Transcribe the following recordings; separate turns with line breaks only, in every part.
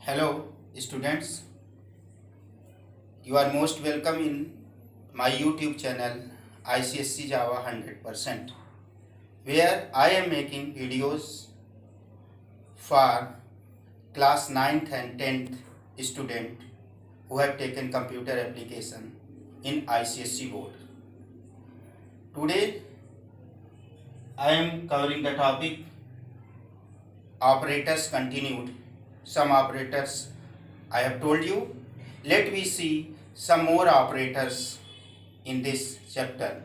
Hello, students. You are most welcome in my YouTube channel ICSC Java 100%, where I am making videos for class 9th and 10th student who have taken computer application in ICSC board. Today I am covering the topic operators continued. Some operators I have told you. Let me see some more operators in this chapter.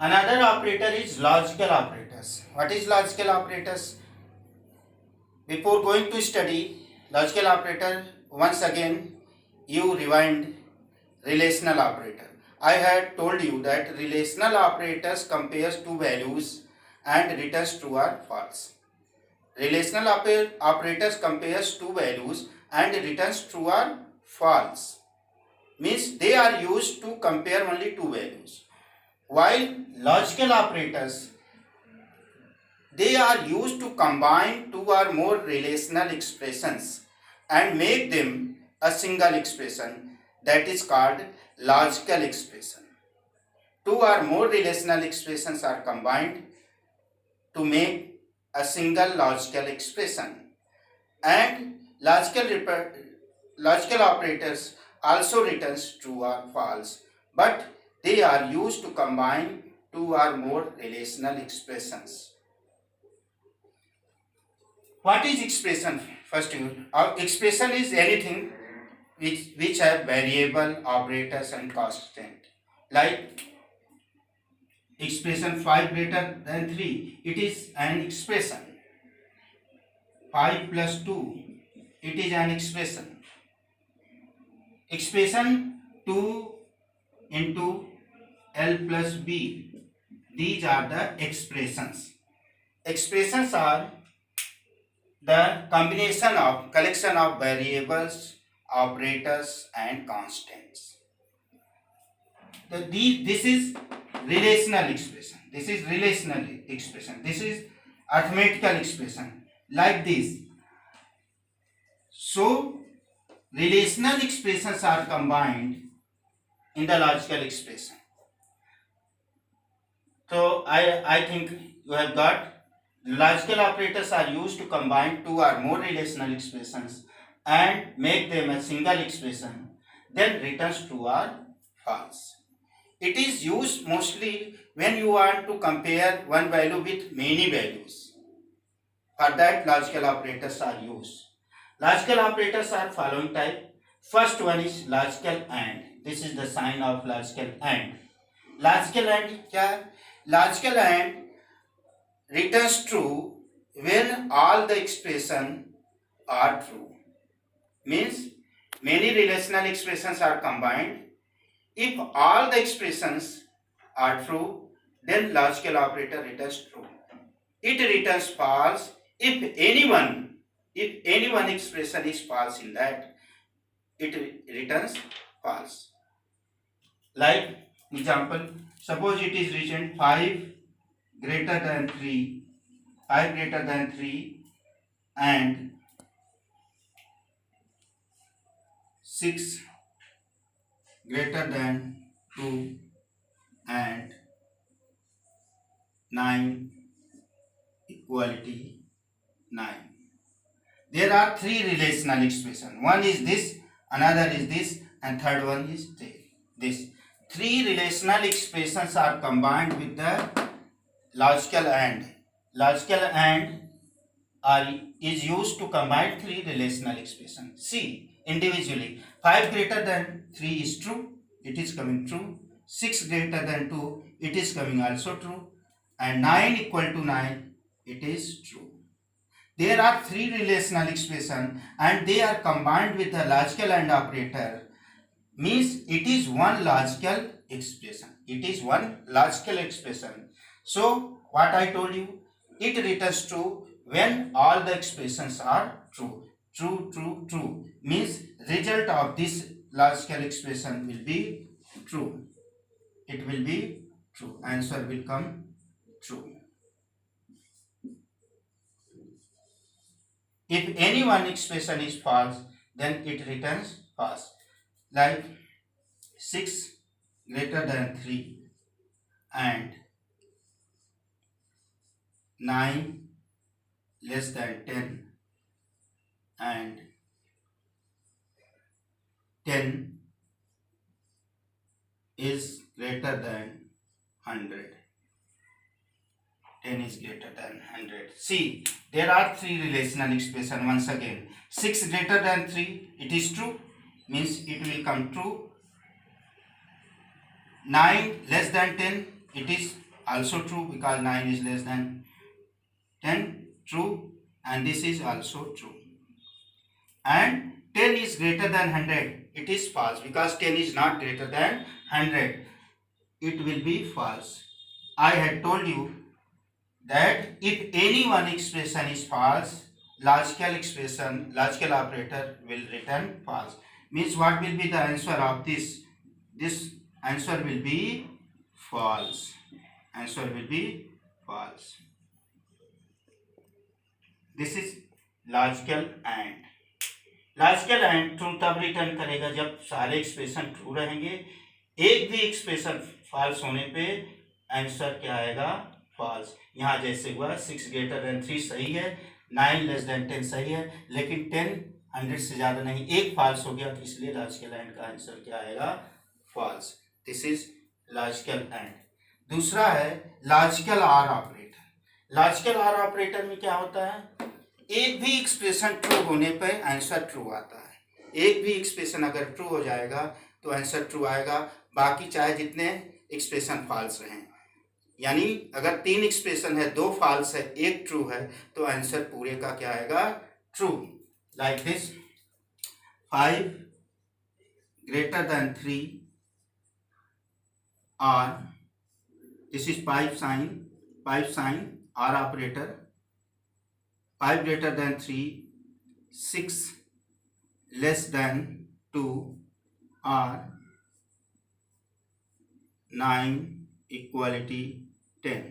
Another operator is logical operators. What is logical operators? Before going to study logical operator, once again you rewind relational operator. I had told you that relational operators compares two values and returns true or false. Relational operators compares two values and returns true or false. Means they are used to compare only two values. While logical operators, they are used to combine two or more relational expressions and make them a single expression, that is called logical expression. Two or more relational expressions are combined to make a single logical expression, and logical operators also returns true or false, but they are used to combine two or more relational expressions. What is expression? First, expression is anything which have variable, operators and constant. Like expression 5 greater than 3, it is an expression. 5 plus 2, it is an expression. Expression 2 into L plus B, these are the expressions. Expressions are the collection of variables, operators and constants. This is relational expression. This is relational expression. This is arithmetical expression, like this. So relational expressions are combined in the logical expression. So I think you have got logical operators are used to combine two or more relational expressions and make them a single expression, then returns true or false. It is used mostly when you want to compare one value with many values. For that, logical operators are used. Logical operators are following type. First one is logical AND. This is the sign of logical AND. Logical AND क्या? Logical AND returns true when all the expression are true. Means many relational expressions are combined. If all the expressions are true, then logical operator returns true. It returns false if any one expression is false in that, it returns false. Like example, suppose it is written 5 greater than 3, 5 greater than 3 and 6 greater than 2 and 9 equality 9. There are three relational expressions. One is this, another is this, and third one is this. Three relational expressions are combined with the logical AND. Logical AND is used to combine three relational expressions. See, individually, 5 greater than 3 is true, it is coming true. 6 greater than 2, it is coming also true. And 9 equal to 9, it is true. There are three relational expressions and they are combined with the logical AND operator. Means it is one logical expression. It is one logical expression. So what I told you, it returns true when all the expressions are true. True means result of this logical expression will be true. It will be true. Answer will come true. If any one expression is false, then it returns false. Like 6 greater than 3 and 9 less than 10 and 10 is greater than 100. 10 is greater than 100. See, there are three relational expressions once again. 6 greater than 3, it is true, means it will come true. 9 less than 10, it is also true because 9 is less than 10, true, and this is also true. And 10 is greater than 100, it is false because 10 is not greater than 100. It will be false. I had told you that if any one expression is false, logical operator will return false. Means what will be the answer of this? This answer will be false. Answer will be false. This is logical AND. Logical and true तब return करेगा जब सारे expression true रहेंगे, एक भी expression false होने पे answer क्या आएगा? फॉल्स. यहाँ जैसे हुआ 6 ग्रेटर देन 3 सही है, 9 लेस देन 10 सही है, लेकिन 10 100 से ज़्यादा नहीं, एक फॉल्स हो गया, इसलिए लॉजिकल एंड का आंसर क्या आएगा? False. This is logical and. दूसरा है logical or operator. Logical or operator में क्या होता है? एक भी एक्सप्रेशन ट्रू होने पर आंसर ट्रू आता है. एक भी एक्सप्रेशन अगर ट्रू हो जाएगा तो आंसर ट्रू आएगा, बाकी चाहे जितने एक्सप्रेशन फॉल्स रहें. यानी अगर 3 एक्सप्रेशन है, 2 फॉल्स है, 1 ट्रू है, तो आंसर पूरे का क्या आएगा? True. Like this 5 greater than 3 और this is 5 sign or operator. 5 greater than 3, 6 less than 2 or 9 equality 10.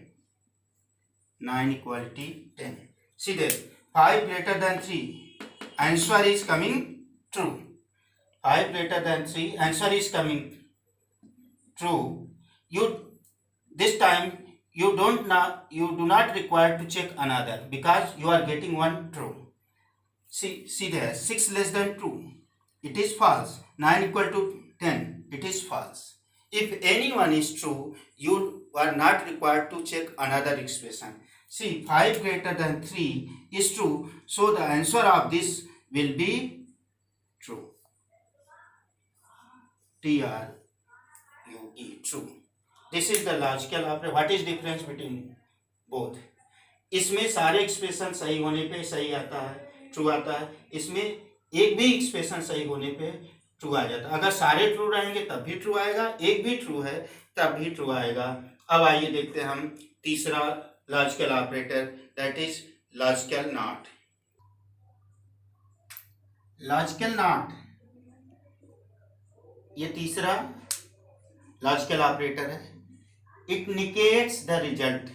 9 equality 10. See there, 5 greater than 3, answer is coming true. 5 greater than 3, answer is coming true. This time you do not require to check another because you are getting one true. See there, 6 less than 2, it is false. 9 equal to 10, it is false. If any one is true, you are not required to check another expression. See, 5 greater than 3 is true, so the answer of this will be true. True. True. This is the logical operator. What is difference between both? इसमें सारे expression सही होने पे सही आता है, true आता है. इसमें एक भी एक्सप्रेशन सही होने पे ट्रू आ जाता है. अगर सारे ट्रू रहेंगे तब भी ट्रू आएगा, एक भी ट्रू है तब भी ट्रू आएगा. अब आइए देखते हैं हम तीसरा logical operator, that is logical not. Logical not ये तीसरा लॉजिकल ऑपरेटर है. It negates the result.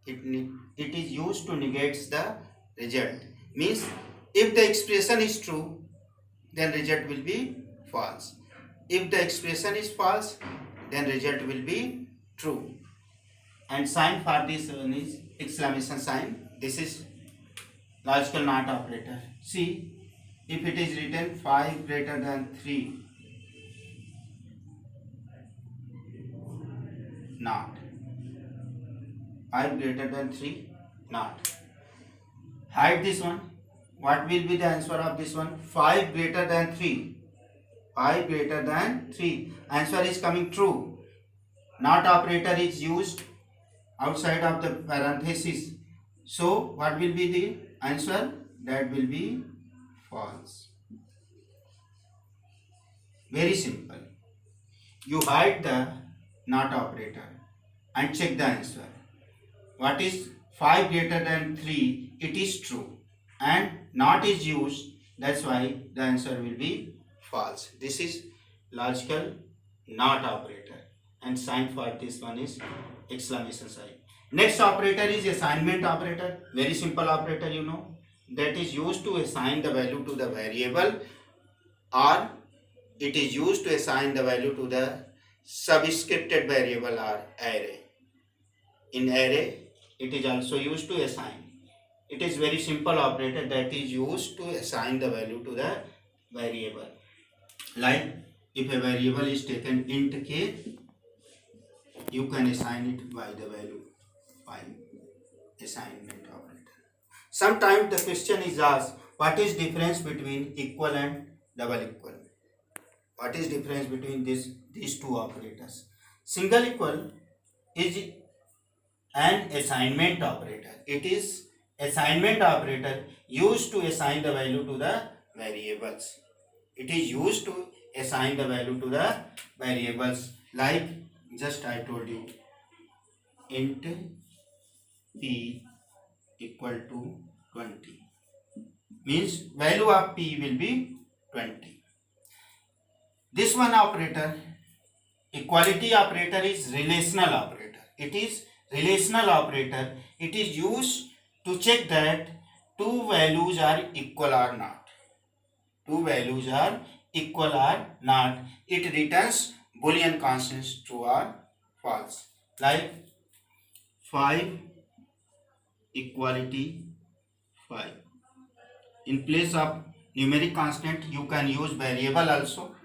It is used to negate the result. Means if the expression is true, then result will be false. If the expression is false, then result will be true. And sign for this one is exclamation sign. This is logical not operator. See, if it is written 5 greater than 3, not. 5 greater than 3, not. Hide this one. What will be the answer of this one? 5 greater than 3. 5 greater than 3. Answer is coming true. Not operator is used outside of the parenthesis. So what will be the answer? That will be false. Very simple. You hide the not operator and check the answer. What is 5 greater than 3? It is true and not is used, that's why the answer will be false. This is logical not operator, and sign for this one is exclamation sign. Next operator is assignment operator. Very simple operator, you know. that is used to assign the value to the variable, or it is used to assign the value to the subscripted variable or array. In array, it is also used to assign. It is very simple operator that is used to assign the value to the variable. Like if a variable is taken int k, you can assign it by the value by assignment operator. Sometimes the question is asked, what is difference between equal and double equal? What is difference between these two operators? Single equal is an assignment operator. It is assignment operator used to assign the value to the variables. It is used to assign the value to the variables, like just I told you, int p equal to 20, means value of p will be 20. This one operator, equality operator, is relational operator. It is relational operator. It is used to check that two values are equal or not. Two values are equal or not. It returns Boolean constants true or false. Like 5 equality 5. In place of numeric constant, you can use variable also.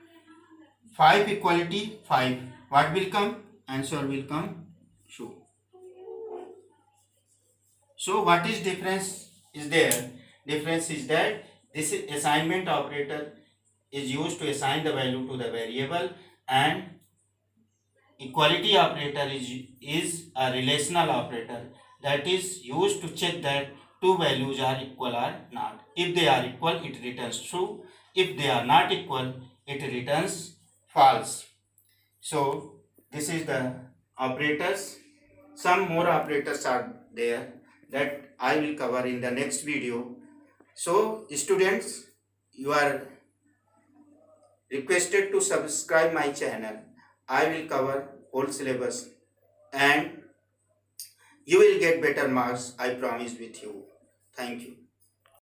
5 equality 5. What will come? Answer will come true. So what is difference is there? Difference is that this assignment operator is used to assign the value to the variable, and equality operator is a relational operator that is used to check that two values are equal or not. If they are equal, it returns true. If they are not equal, it returns false. So this is the operators. Some more operators are there that I will cover in the next video. So students, you are requested to subscribe my channel. I will cover whole syllabus and you will get better marks, I promise with you. Thank you.